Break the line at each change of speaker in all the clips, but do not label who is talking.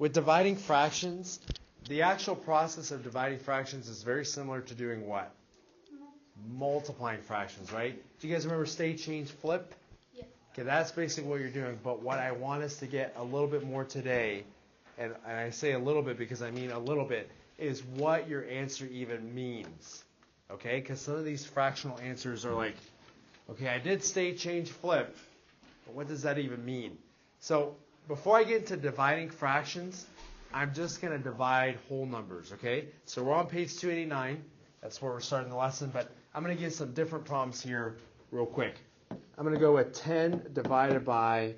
with dividing fractions, the actual process of dividing fractions is very similar to doing what? Multiplying fractions, right? Do you guys remember state, change, flip?
Yeah.
Okay, that's basically what you're doing. But what I want us to get a little bit more today, and I say a little bit because I mean a little bit, is what your answer even means. Okay? Because some of these fractional answers are like, okay, I did state, change, flip, but what does that even mean? So before I get into dividing fractions, I'm just going to divide whole numbers, okay? So we're on page 289. That's where we're starting the lesson, but I'm going to get some different problems here real quick. I'm going to go with 10 divided by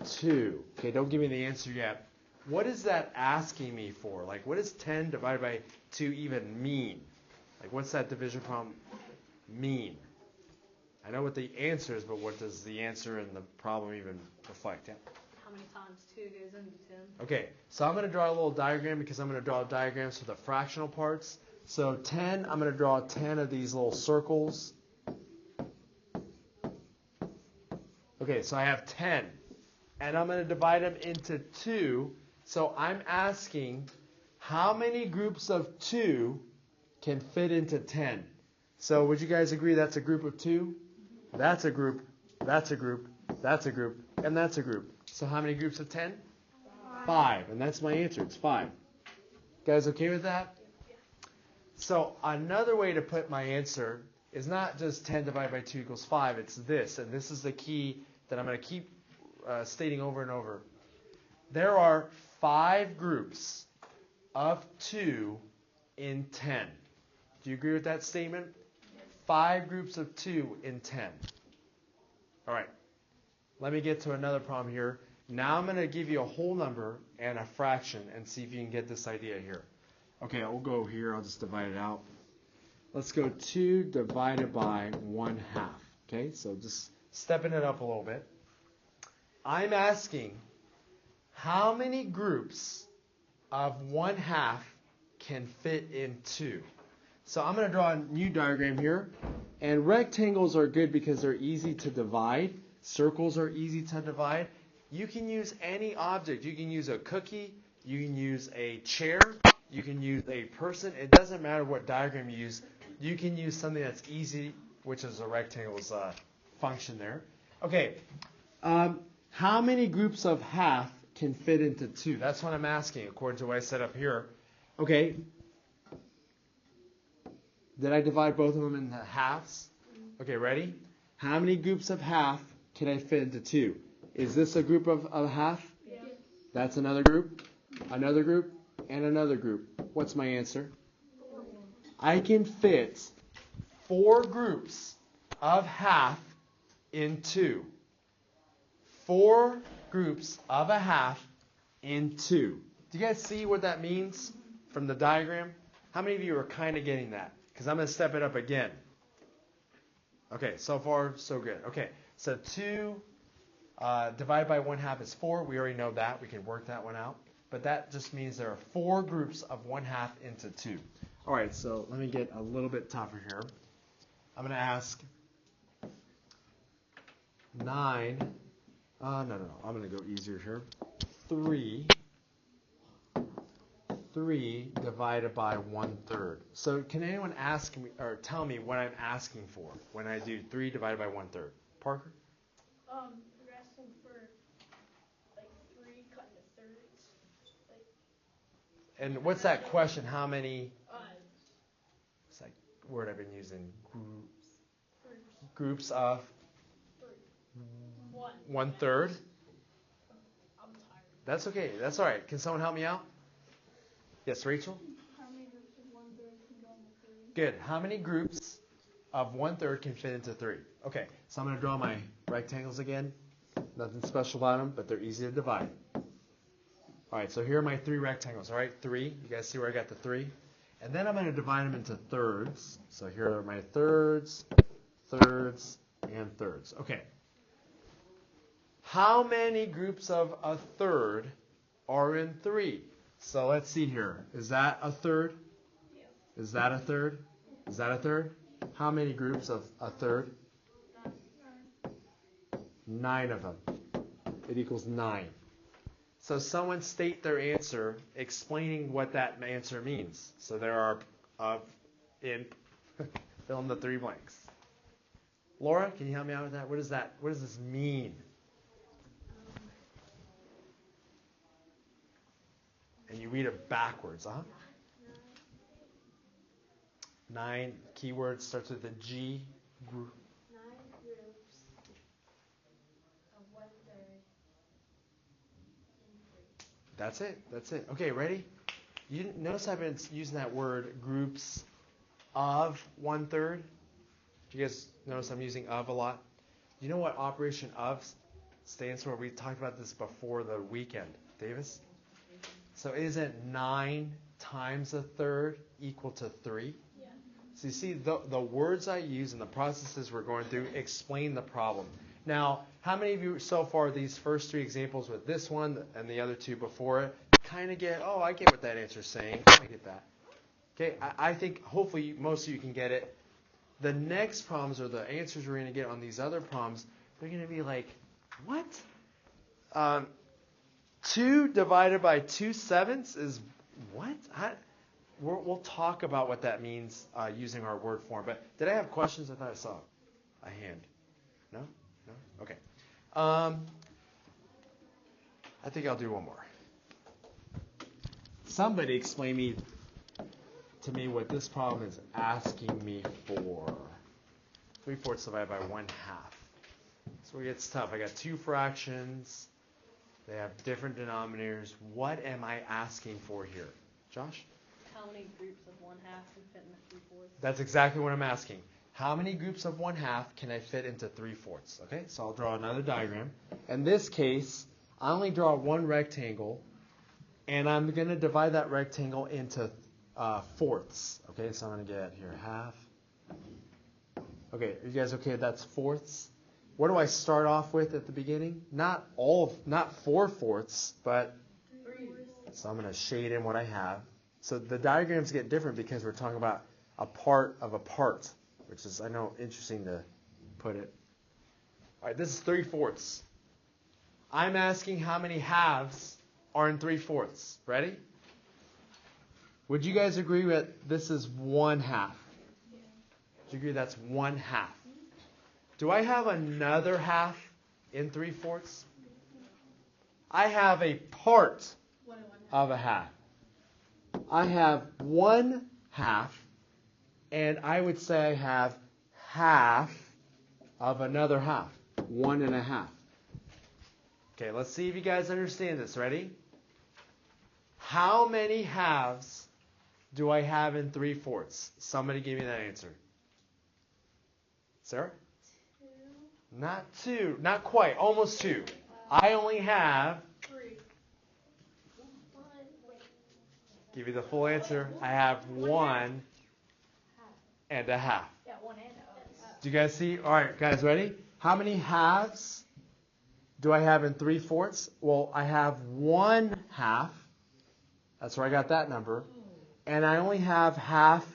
2. Okay, don't give me the answer yet. What is that asking me for? Like, what does 10 divided by 2 even mean? Like, what's that division problem mean? I know what the answer is, but what does the answer and the problem even reflect? Yeah?
How many times 2 goes into 10?
Okay, so I'm going to draw a little diagram because I'm going to draw diagrams for the fractional parts. So 10, I'm going to draw 10 of these little circles. Okay, so I have 10. And I'm going to divide them into 2. So I'm asking how many groups of 2 can fit into 10? So would you guys agree that's a group of 2? That's a group, that's a group, that's a group, and that's a group. So how many groups of 10? 5. And that's my answer. It's 5. Guys okay with that? So another way to put my answer is not just 10 divided by 2 equals 5. It's this. And this is the key that I'm going to keep stating over and over. There are 5 groups of 2 in 10. Do you agree with that statement? 5 groups of 2 in 10. All right. Let me get to another problem here. Now I'm going to give you a whole number and a fraction and see if you can get this idea here. Okay, I'll go here. I'll just divide it out. Let's go 2 divided by 1/2. Okay, so just stepping it up a little bit. I'm asking how many groups of 1/2 can fit in 2? So I'm going to draw a new diagram here. And rectangles are good because they're easy to divide. Circles are easy to divide. You can use any object. You can use a cookie. You can use a chair. You can use a person. It doesn't matter what diagram you use. You can use something that's easy, which is a rectangle's function there. Okay. How many groups of half can fit into 2? That's what I'm asking according to what I set up here. Okay. Did I divide both of them into halves? Okay, ready? How many groups of half can I fit into 2? Is this a group of half?
Yeah.
That's another group, and another group. What's my answer?
4.
I can fit 4 groups of half in 2. 4 groups of a half in 2. Do you guys see what that means from the diagram? How many of you are kind of getting that? Because I'm going to step it up again. Okay, so far, so good. Okay, so 2 divided by 1/2 is 4. We already know that. We can work that one out. But that just means there are 4 groups of 1/2 into 2. All right, so let me get a little bit tougher here. I'm going to ask 9. No. I'm going to go easier here. 3 divided by 1/3. So can anyone ask me or tell me what I'm asking for when I do 3 divided by 1/3? Parker?
You're asking for like 3 cut into thirds.
And what's that question? How many? What's that word I've been using? Groups of 1/3.
I'm tired.
That's okay. That's all right. Can someone help me out? Yes, Rachel?
How many groups of 1/3 can go into 3?
Good. How many groups of 1/3 can fit into 3? Okay, so I'm going to draw my rectangles again. Nothing special about them, but they're easy to divide. All right, so here are my 3 rectangles. All right, 3. You guys see where I got the 3? And then I'm going to divide them into thirds. So here are my thirds, thirds, and thirds. Okay. How many groups of a third are in 3? So let's see here. Is that a third?
Yeah.
Is that a third? Is that a third? How many groups of a third?
9.
9 of them. It equals 9. So someone state their answer, explaining what that answer means. So there are fill in the 3 blanks. Laura, can you help me out with that? What does this mean? And you read it backwards, 9 keywords starts with a G.
9 groups of 1/3 in 3.
That's it. Okay, ready? You didn't notice I've been using that word groups of 1/3. Do you guys notice I'm using of a lot? You know what operation of stands for? We talked about this before the weekend. Davis? So isn't 9 times a third equal to 3?
Yeah.
So you see, the words I use and the processes we're going through explain the problem. Now, how many of you so far, these first 3 examples with this one and the other 2 before it, kind of get, oh, I get what that answer's saying. I get that. Okay, I think hopefully most of you can get it. The next problems or the answers we're going to get on these other problems, they're going to be like, what? 2 divided by 2/7 is what? We'll talk about what that means using our word form. But did I have questions? I thought I saw a hand. No? No? Okay. I think I'll do one more. Somebody explain to me what this problem is asking me for. 3/4 divided by 1/2. So it gets tough. I got 2 fractions. They have different denominators. What am I asking for here? Josh?
How many groups of 1/2 can fit into 3/4?
That's exactly what I'm asking. How many groups of 1/2 can I fit into 3/4? Okay, so I'll draw another diagram. In this case, I only draw one rectangle, and I'm going to divide that rectangle into fourths. Okay, so I'm going to get here 1/2. Okay, are you guys okay? That's fourths. What do I start off with at the beginning? Not 4/4, but
3.
so I'm going to shade in what I have. So the diagrams get different because we're talking about a part of a part, which is, I know, interesting to put it. All right, this is 3/4. I'm asking how many halves are in 3/4. Ready? Would you guys agree that this is 1/2? Do you agree that's 1/2? Do I have another half in 3/4? I have a part of a half. I have 1/2, and I would say I have half of another half. 1 1/2. Okay, let's see if you guys understand this. Ready? How many halves do I have in 3/4? Somebody give me that answer. Sarah?
2.
Not 2. Not quite. Almost 2. I only have,
3.
give you the full answer, I have 1 1/2.
Yeah, 1 and a half.
Do you guys see? All right, guys, ready? How many halves do I have in 3/4? Well, I have 1/2. That's where I got that number. And I only have half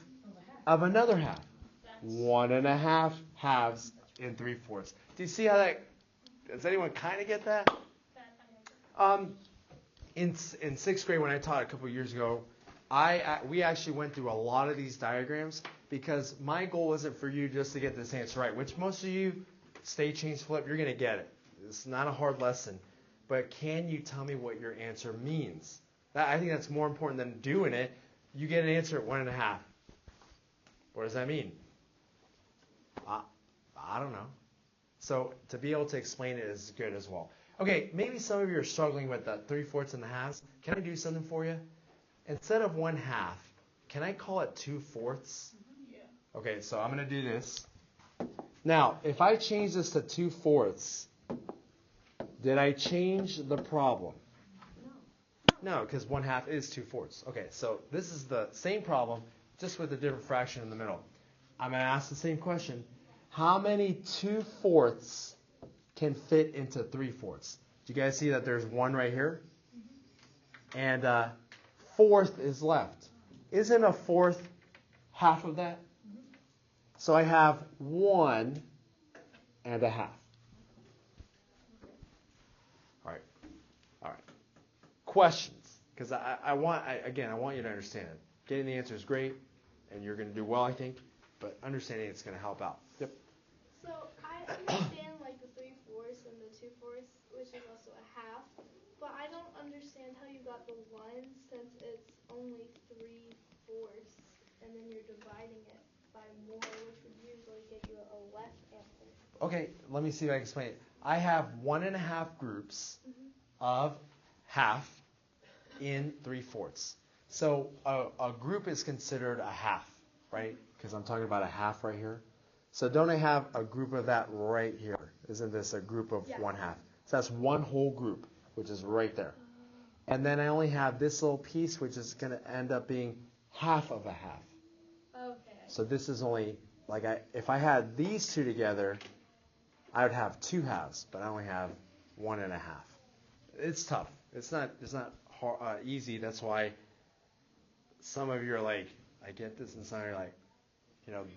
of another half. 1 1/2 halves in 3/4. Do you see how that? Does anyone kind of get that? In 6th grade, when I taught a couple years ago, we actually went through a lot of these diagrams because my goal wasn't for you just to get this answer right, which most of you, stay, change, flip, you're going to get it. It's not a hard lesson. But can you tell me what your answer means? I think that's more important than doing it. You get an answer at 1 1/2. What does that mean? I don't know. So to be able to explain it is good as well. Okay, maybe some of you are struggling with the 3/4 and the halves. Can I do something for you? Instead of 1/2, can I call it 2/4?
Yeah.
Okay, so I'm going to do this. Now, if I change this to 2/4, did I change the problem? No, because 1/2 is 2/4. Okay, so this is the same problem, just with a different fraction in the middle. I'm going to ask the same question. How many 2/4 can fit into 3/4? Do you guys see that there's 1 right here? And 1/4 is left. Isn't a 1/4 half of that? So I have 1 1/2. All right. questions, because I want you to understand it. Getting the answer is great, and you're going to do well, I think, but understanding it's going to help out. Yep.
So I understand like the 3/4 and the 2/4, which is also a half, but I don't understand how you got the 1 since it's only 3/4, and then you're dividing it by more, which would usually get you a less answer.
Okay, let me see if I can explain it. I have 1.5 groups of half in 3/4. So a group is considered a half, right? Because I'm talking about a half right here. So don't I have a group of that right here? Isn't this a group of 1/2? So that's one whole group, which is right there. And then I only have this little piece, which is going to end up being half of a half.
Okay.
So this is only, if I had these two together, I would have 2 halves, but I only have 1.5. It's tough. It's not hard, easy. That's why some of you are like, I get this, and some of you are like,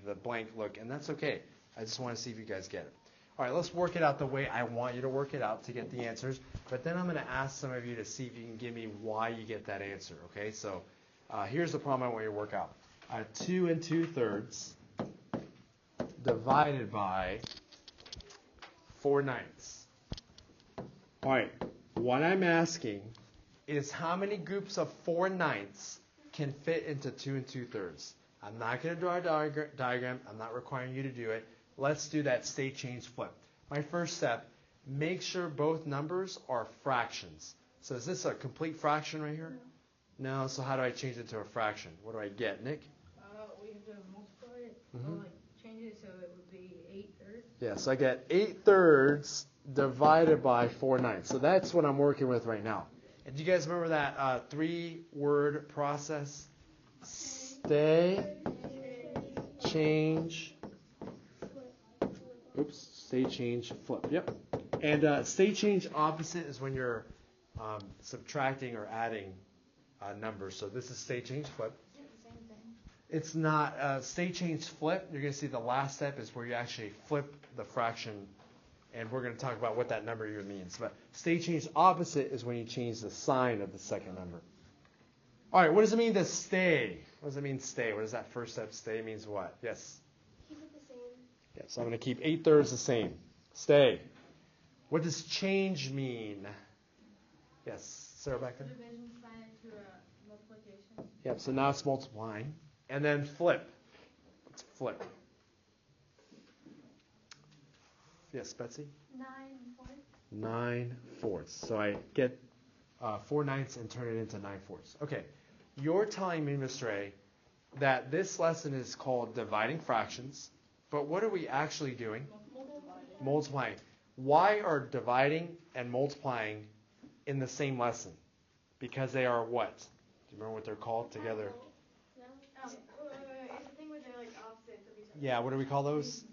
the blank look, and that's okay. I just want to see if you guys get it. All right, let's work it out the way I want you to work it out to get the answers. But then I'm going to ask some of you to see if you can give me why you get that answer. Okay, so here's the problem I want you to work out. 2 2/3 divided by 4/9. All right, what I'm asking is how many groups of 4/9 can fit into 2 2/3. I'm not going to draw a diagram. I'm not requiring you to do it. Let's do that state change flip. My first step, make sure both numbers are fractions. So is this a complete fraction right here? No. So how do I change it to a fraction? What do I get, Nick?
We have to multiply it, change it so it would be 8/3.
Yeah, so I get 8/3 divided by 4/9. So that's what I'm working with right now. And do you guys remember that 3-word process? Stay, change, state change, flip. Yep. And state change opposite is when you're subtracting or adding numbers. So this is state change flip. It's not state change flip. You're going to see the last step is where you actually flip the fraction, and we're going to talk about what that number here means. But state change opposite is when you change the sign of the second number. All right, what does it mean to stay? What does it mean stay? What does that first step stay means what? Yes?
Keep it the same.
Yeah, so I'm going to keep 8/3 the same. Stay. What does change mean? Yes, Sarah back there?
Division sign into a multiplication.
Yep, so now it's multiplying. And then flip. Let's flip. Yes, Betsy?
9/4.
9/4. So I get 4/9 and turn it into 9/4. Okay, you're telling me, Mr. A, that this lesson is called dividing fractions, but what are we actually doing? Multiplying. Why are dividing and multiplying in the same lesson? Because they are what? Do you remember what they're called together?
It's the thing where they're like opposites of each other.
Yeah, what do we call those?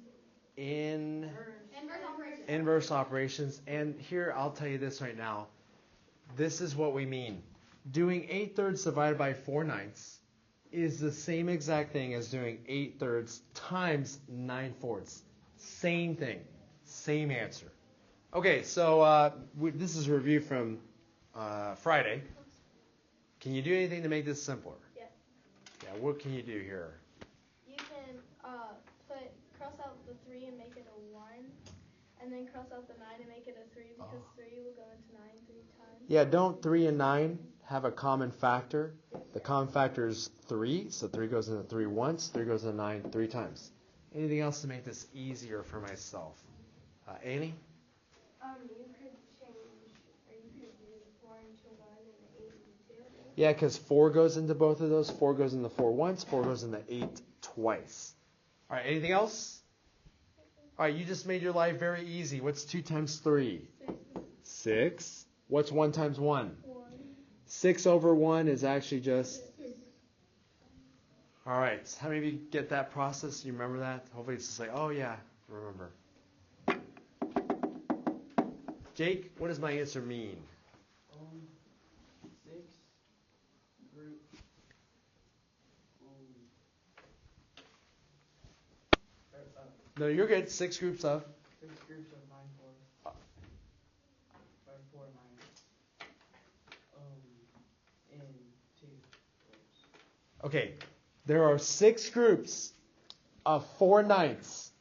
Inverse operations. And here, I'll tell you this right now. This is what we mean. Doing 8/3 divided by 4/9 is the same exact thing as doing 8/3 times 9/4. Same thing. Same answer. Okay, so this is a review from Friday. Can you do anything to make this simpler?
Yes.
Yeah, what can you do here?
You can cross out the 3 and make it a 1, and then cross out the 9 and make it a 3 because 3 will go into 9 3 times.
Yeah, don't 3 and 9 have a common factor? The common factor is 3, so 3 goes into 3 once, 3 goes into 9 3 times. Anything else to make this easier for myself? Annie?
You could change, or you could do the 4 into 1 and the 8 into 2.
Yeah, because 4 goes into both of those. 4 goes into 4 once, 4 goes into 8 twice. All right, anything else? All right, you just made your life very easy. What's 2 times 3? 6. What's 1 times 1?
1.
6 over 1 is actually just... All right, how many of you get that process? You remember that? Hopefully it's just like, oh yeah, remember. Jake, what does my answer mean?
6 group.
No, you're good. 6 groups of?
6 groups of 9/4. By 4/9.
Okay, there are 6 groups of 4/9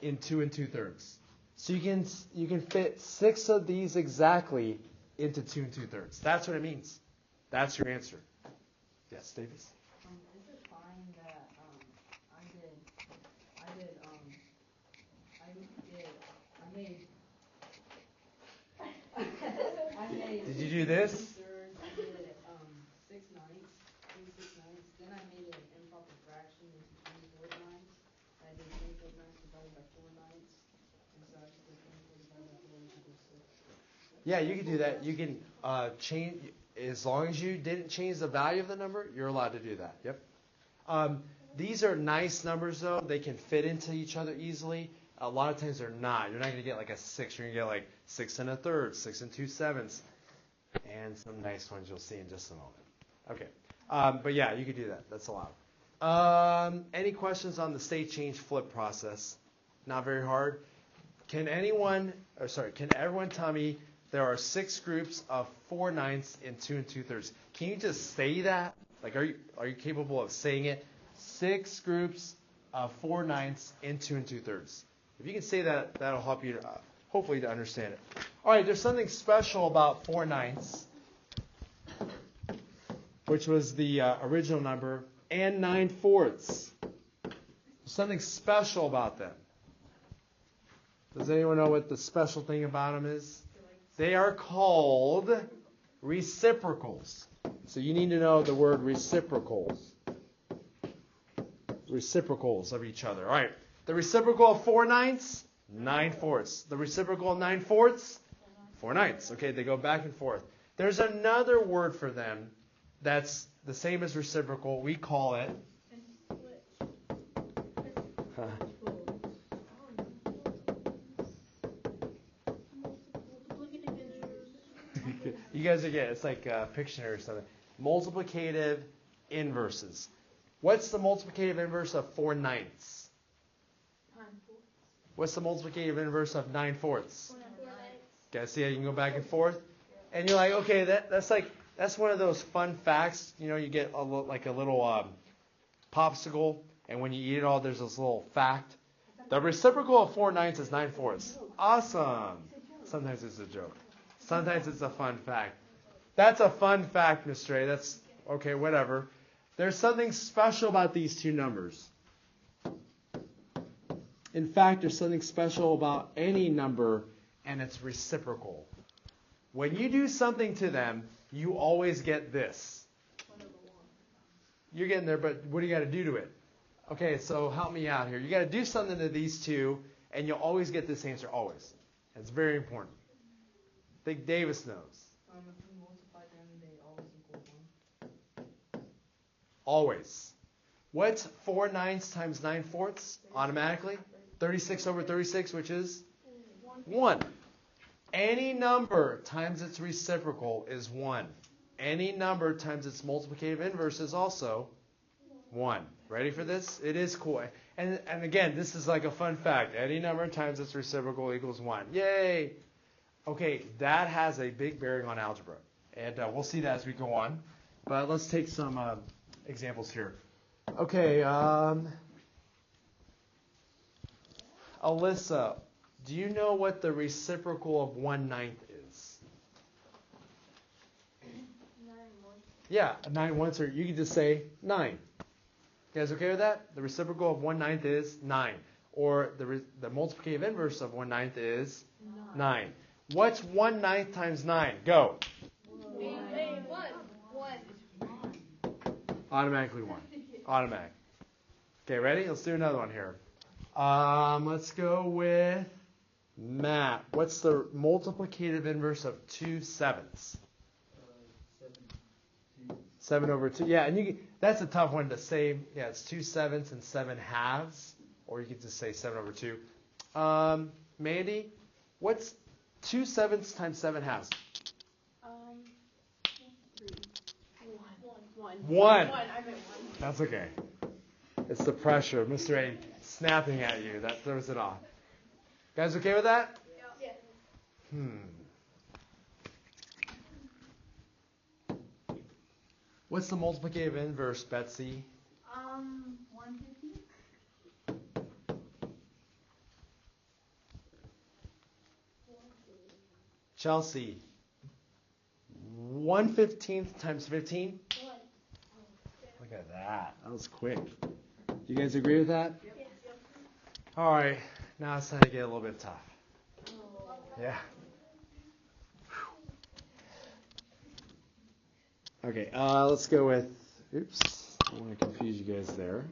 in 2 2/3. So you can fit 6 of these exactly into 2 2/3. That's what it means. That's your answer. Yes, Davis?
Is it fine that I made
Did you do this?
2/3, I did 6/9, 3/6/9. Then I made an improper fraction into 24/9. I did 24/9 divided by 4/9. And so I just did 24 divided by 4, which equals 6.
Yeah, you can do that. You can change, as long as you didn't change the value of the number, you're allowed to do that. Yep. These are nice numbers, though. They can fit into each other easily. A lot of times they're not. You're not going to get like a 6. You're going to get like 6 1/3, 6 2/7, and some nice ones you'll see in just a moment. Okay. But yeah, you can do that. That's allowed. Any questions on the state change flip process? Not very hard. Can everyone tell me there are 6 groups of 4/9 in 2 2/3? Can you just say that? Like, are you capable of saying it? 6 groups of 4/9 in 2 2/3. If you can say that, that'll help you, hopefully, to understand it. All right, there's something special about 4/9, which was the original number, and 9/4. There's something special about them. Does anyone know what the special thing about them is? They are called reciprocals. So you need to know the word reciprocals. Reciprocals of each other. All right. The reciprocal of 4/9, 9/4. The reciprocal of 9/4, 4/9. Okay, they go back and forth. There's another word for them that's the same as reciprocal. We call it. You guys are getting, it's like Pictionary or something. Multiplicative inverses. What's the multiplicative inverse of 4/9? What's the multiplicative inverse of 9/4? Guys, see how you can go back and forth? And you're like, okay, that's one of those fun facts. You know, you get a little popsicle, and when you eat it all, there's this little fact. The reciprocal of 4/9 is 9/4. Awesome. Sometimes it's a joke. Sometimes it's a fun fact. That's a fun fact, Mr. A. That's okay, whatever. There's something special about these two numbers. In fact, there's something special about any number, and it's reciprocal. When you do something to them, you always get this. You're getting there, but what do you got to do to it? Okay, so help me out here. You got to do something to these two, and you'll always get this answer, always. It's very important. I think Davis knows.
If we multiply them, they always equal 1.
Always. What's 4/9 times 9/4 automatically? 36 over 36, which is 1. Any number times its reciprocal is 1. Any number times its multiplicative inverse is also 1. Ready for this? It is cool. And again, this is like a fun fact. Any number times its reciprocal equals 1. Yay! Okay, that has a big bearing on algebra. And we'll see that as we go on. But let's take some examples here. Okay, Alyssa, do you know what the reciprocal of 1/9 is?
9/1.
Yeah, 9/1, or you can just say 9. You guys okay with that? The reciprocal of 1/9 is 9. Or the multiplicative inverse of 1/9 is 9. What's 1/9 times 9? Go.
1.
Automatically 1. Automatic. Okay, ready? Let's do another one here. Let's go with Matt. What's the multiplicative inverse of 2/7? 7 over 2. Yeah, and that's a tough one to say. Yeah, it's 2/7 and 7/2, or you could just say 7 over 2. Mandy, what's 2/7 times 7/2? 1. That's okay. It's the pressure of Mr. A snapping at you that throws it off. Guys okay with that?
Yeah.
What's the multiplicative inverse, Betsy?
150.
Chelsea. 1/15 times 15? Look at that. That was quick. You guys agree with that?
Yes.
All right. Now it's time to get a little bit tough. Yeah. Okay. Let's go with. Oops. I don't want to confuse you guys there.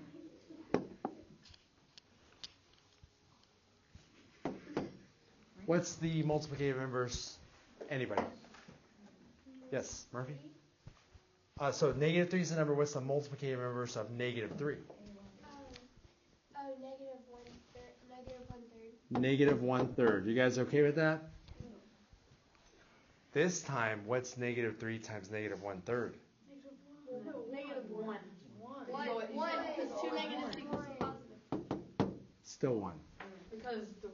What's the multiplicative inverse? Anybody? Yes, Murphy? So negative 3 is the number. What's the multiplicative inverse of negative 3?
Negative 1/3.
Negative 1/3. You guys okay with that? This time, what's negative 3 times negative 1/3?
Negative 1. 1 is 2 negatives equals positive.
Still 1.
Because the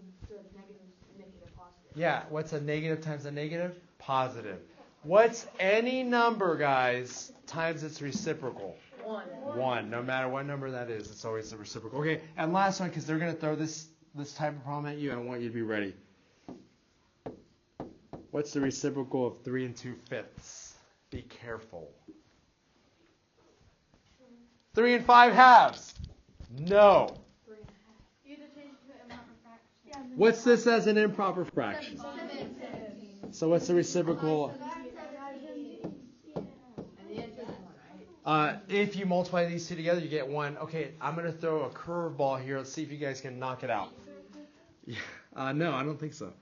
negative is negative positive.
Yeah, what's a negative times a negative? Positive. What's any number, guys, times its reciprocal? 1. No matter what number that is, it's always the reciprocal. Okay, and last one, because they're going to throw this type of problem at you, and I want you to be ready. What's the reciprocal of 3 2/5? Be careful. 3 5/2. No.
You either change it to an improper fraction.
What's this as an improper fraction? So what's the reciprocal? If you multiply these two together, you get 1. Okay, I'm going to throw a curveball here. Let's see if you guys can knock it out. No, I don't think so.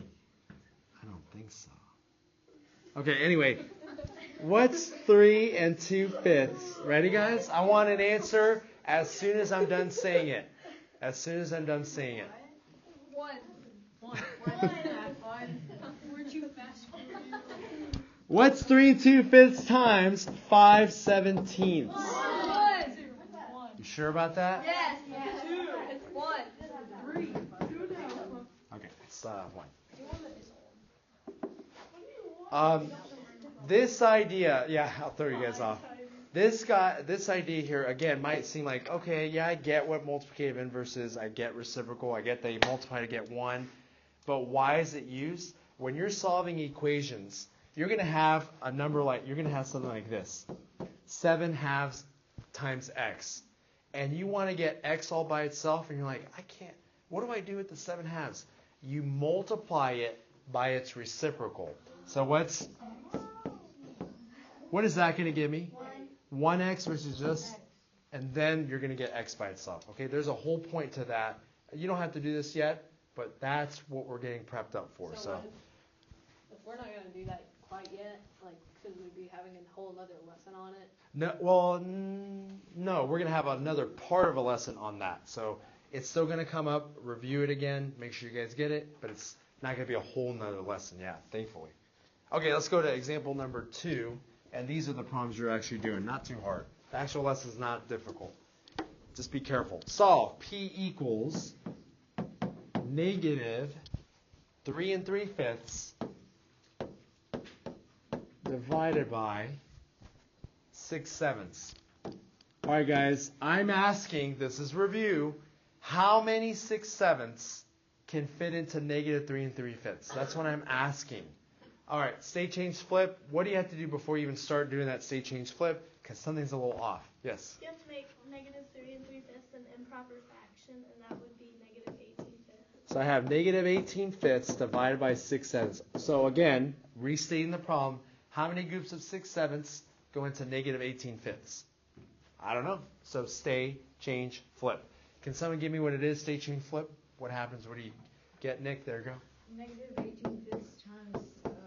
I don't think so. Okay, anyway. What's 3 2/5? Ready, guys? I want an answer as soon as I'm done saying it. As soon as I'm done saying it.
1.
We're too fast for you.
What's 3 2/5 times 5/17? You sure about that?
Yes. 1.
3.
Okay, it's 1. This idea, yeah, I'll throw you guys off. This idea here, again, might seem like, okay, yeah, I get what multiplicative inverse is. I get reciprocal. I get they multiply to get 1. But why is it used? When you're solving equations, you're going to have a number like, you're going to have something like this. 7/2 times x. And you want to get x all by itself, and you're like, I can't. What do I do with the 7/2? You multiply it by its reciprocal. So what is that going to give me? 1x versus just, and then you're going to get x by itself. Okay, there's a whole point to that. You don't have to do this yet, but that's what we're getting prepped up for. So
if we're not going to do that quite yet, like, could we be having a whole other lesson on it?
No, well, no, we're going to have another part of a lesson on that. So it's still going to come up, review it again, make sure you guys get it, but it's not going to be a whole nother lesson yet, thankfully. Okay, let's go to example number 2. And these are the problems you're actually doing. Not too hard. The actual lesson is not difficult. Just be careful. Solve. P equals negative 3 3/5 divided by 6/7. All right, guys. I'm asking, this is review, how many 6/7 can fit into negative 3 3/5? That's what I'm asking. All right, state change flip. What do you have to do before you even start doing that state change flip? Because something's a little off. Yes?
You have to make negative 3 3/5 an improper fraction, and that would be negative 18/5.
So I have negative 18/5 divided by 6/7. So again, restating the problem, how many groups of 6/7 go into negative 18/5? I don't know. So stay, change, flip. Can someone give me what it is, stay, change, flip? What happens? What do you get, Nick? There you go.
Negative 18/5 times 7/6.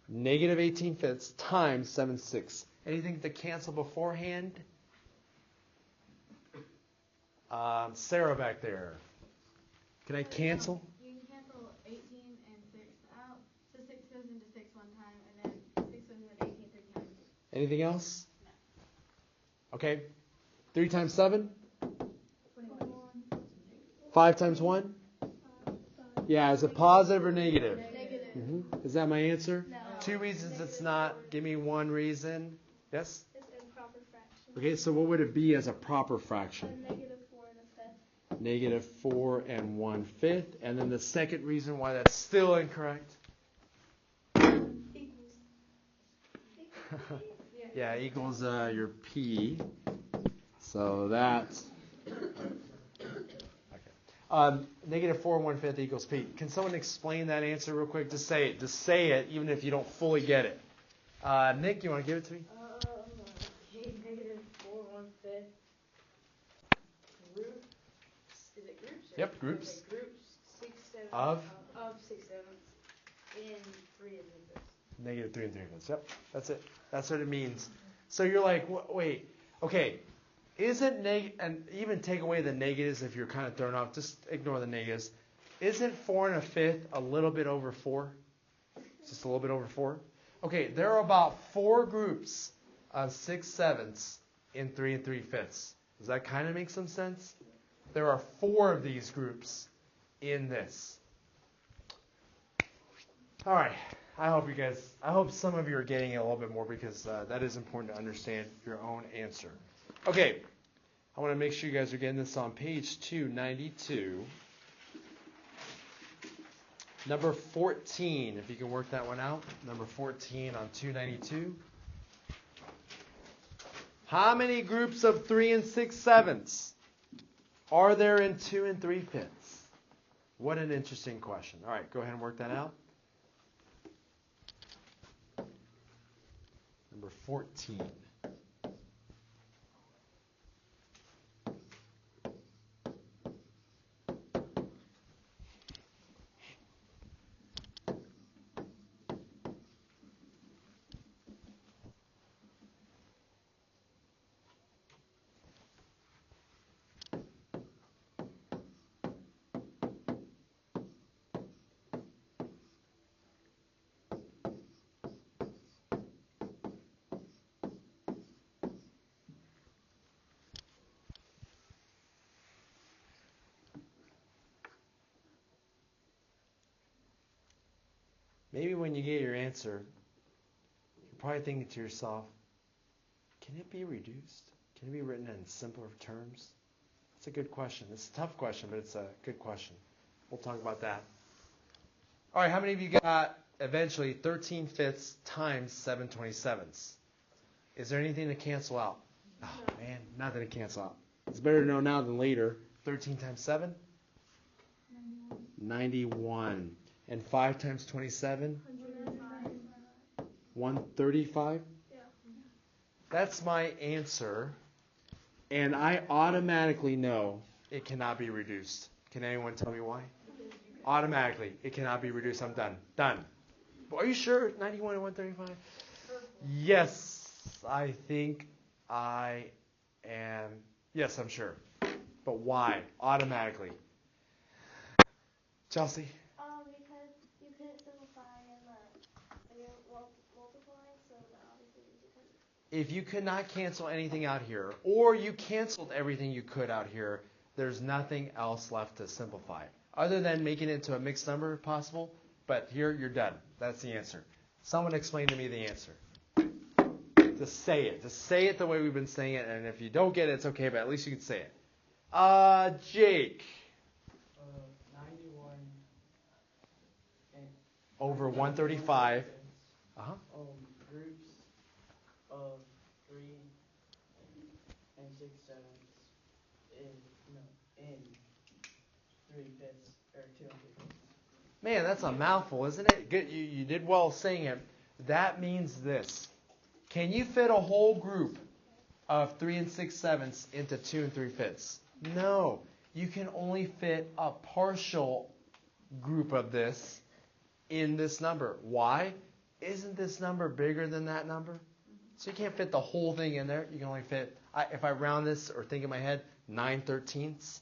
Negative 18/5 times 7/6. Anything to cancel beforehand? Sarah back there. Can I cancel?
You can cancel 18 and 6 out. So 6 goes into 6 one time, and then 6 goes into 18 3 times.
Anything else? Okay. 3 times 7? 5 times 1? Yeah, is it positive or negative?
Negative.
Is that my answer?
No.
2 reasons it's not. Give me 1 reason. Yes?
It's improper fraction.
Okay, so what would it be as a proper fraction?
A negative 4 and a fifth.
Negative 4 and 1/5. And then the second reason why that's still incorrect.
Equals.
Yeah, equals your P. So that's okay. Negative 4 and 1/5 equals P. Can someone explain that answer real quick? Just say it. Just say it, even if you don't fully get it. Nick, you want to give it to me?
Negative 4 1/5 groups. Is it groups? Or
Yep, groups.
Okay, groups 6 7
Of
6 sevenths in 3 and 3 fifths.
negative 3 and 3/5. Yep, that's it. That's what it means. So you're like, wait, okay. Isn't and even take away the negatives if you're kind of thrown off. Just ignore the negatives. Isn't 4 1/5 a little bit over 4? Just a little bit over 4? Okay, there are about 4 groups of 6 sevenths in 3 and 3/5. Does that kind of make some sense? There are 4 of these groups in this. All right. I hope some of you are getting it a little bit more because that is important to understand your own answer. Okay. I want to make sure you guys are getting this on page 292. Number 14, if you can work that one out. Number 14 on 292. How many groups of 3 and 6 sevenths are there in 2 and 3/5? What an interesting question. All right, go ahead and work that out. Number 14. Maybe when you get your answer, you're probably thinking to yourself, can it be reduced? Can it be written in simpler terms? It's a good question. It's a tough question, but it's a good question. We'll talk about that. All right, how many of you got eventually 13/5 times 7/27? Is there anything to cancel out? Oh, man, nothing to cancel out. It's better to know now than later. 13 times 7? 91. And 5 times 27? 135?
Yeah.
That's my answer. And I automatically know it cannot be reduced. Can anyone tell me why? Automatically, it cannot be reduced. I'm done. Done. Are you sure? 91 and 135? Yes, I think I am. Yes, I'm sure. But why? Automatically. Chelsea?
Because you couldn't simplify and you're multiplying, so obviously you couldn't.
If you could not cancel anything out here, or you canceled everything you could out here, there's nothing else left to simplify. Other than making it into a mixed number if possible, but here you're done. That's the answer. Someone explain to me the answer. Just say it. Just say it the way we've been saying it, and if you don't get it, it's okay, but at least you can say it. Jake.
91
Over 135.
Groups of 3 and 6 sevenths in 3/5 or 2 and 3/5.
Man, that's a mouthful, isn't it? Good, you did well saying it. That means this. Can you fit a whole group of 3 and 6 sevenths into 2 and 3/5? No. You can only fit a partial group of this in this number. Why? Isn't this number bigger than that number? So you can't fit the whole thing in there. You can only fit, if I round this or think in my head, 9/13,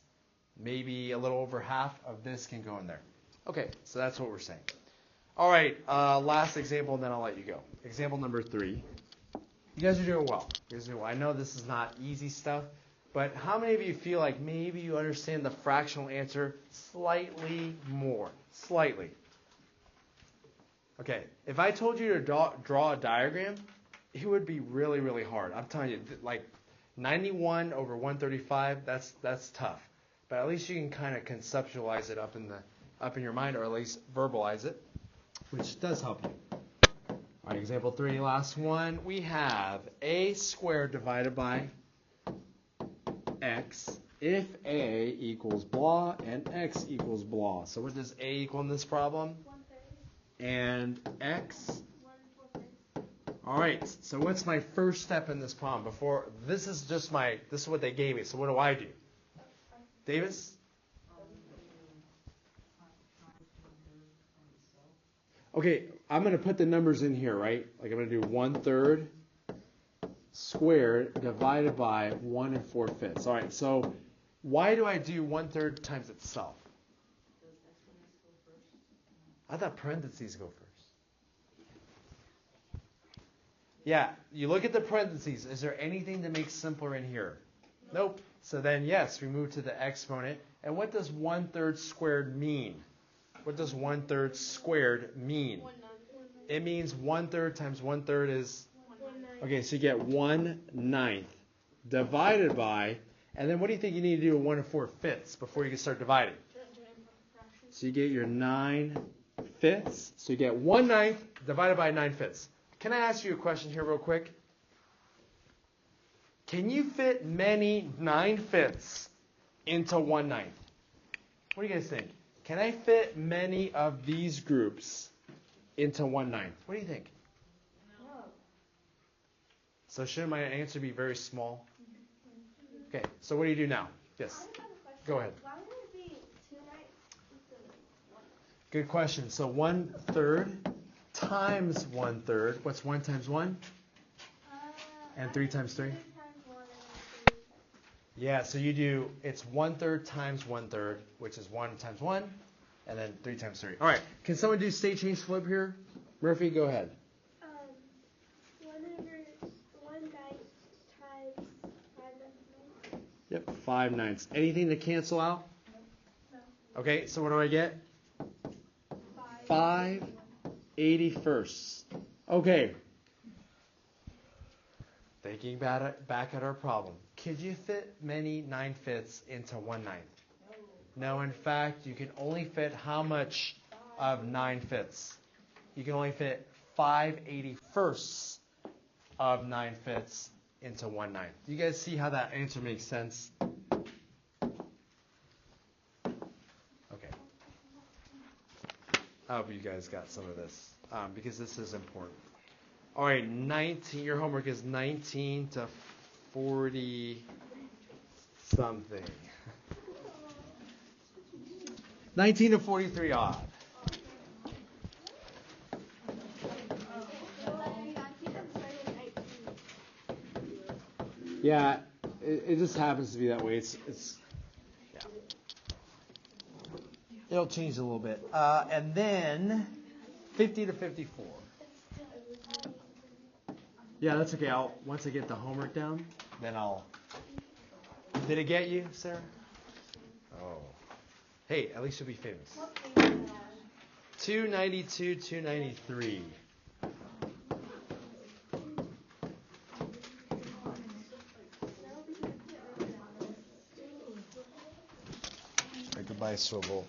maybe a little over half of this can go in there. Okay, so that's what we're saying. All right, last example, and then I'll let you go. Example number 3. You guys are doing well. I know this is not easy stuff, but how many of you feel like maybe you understand the fractional answer slightly more? Slightly. Okay, if I told you to draw a diagram, it would be really, really hard. I'm telling you, like 91 over 135, that's tough. But at least you can kind of conceptualize it up in your mind, or at least verbalize it, which does help you. All right, example 3, last one. We have a squared divided by x if a equals blah and x equals blah. So what does a equal in this problem?
1/3.
And x?
1/4.
All right, so what's my first step in this problem? This is what they gave me. So what do I do? Davis? Okay, I'm going to put the numbers in here, right? Like I'm going to do 1/3 squared divided by 1 4/5. All right, so why do I do 1/3 times itself?
Does exponents go first?
I thought parentheses go first. Yeah, you look at the parentheses. Is there anything that makes simpler in here? Nope. So then, yes, we move to the exponent. And what does 1/3 squared mean? What does 1/3 squared mean?
1/9.
It means 1/3 times 1/3 is...
1/9.
Okay, so you get 1/9 divided by... And then what do you think you need to do with 1 4/5 before you can start dividing? So you get your 9/5. So you get 1/9 divided by 9/5. Can I ask you a question here real quick? Can you fit many 9/5 into 1/9? What do you guys think? Can I fit many of these groups into 1/9? What do you think?
No.
So shouldn't my answer be very small? Okay, so what do you do now? Yes,
I have a question.
go ahead.
Why would it be 2/9 instead of 1?
Good question. So 1/3 times 1/3. What's 1 times 1? And 3 times 3?
3 times 1 and then 3 times.
Yeah, so you do, it's 1/3 times 1/3, which is 1 times 1, and then 3 times 3. All right, can someone do state change flip here? Murphy, go ahead.
1/9 times 5/9.
Yep, 5/9. Anything to cancel out?
No.
Okay, so what do I get? 5/81. Okay. Thinking back at our problem. Could you fit many 9/5 into 1/9? No, in fact, you can only fit how much of 9/5? You can only fit 5/81 of 9/5 into 1/9. Do you guys see how that answer makes sense? Okay. I hope you guys got some of this because this is important. All right, 19. Your homework is 19 to 40 something. 19 to 43 odd. Yeah, it just happens to be that way. It's yeah. It'll change a little bit. And then 50 to 54. Yeah, that's okay. Once I get the homework down, then I'll... Did it get you, Sarah? Oh. Hey, at least you'll be famous. 292, 293. Goodbye, Swivl.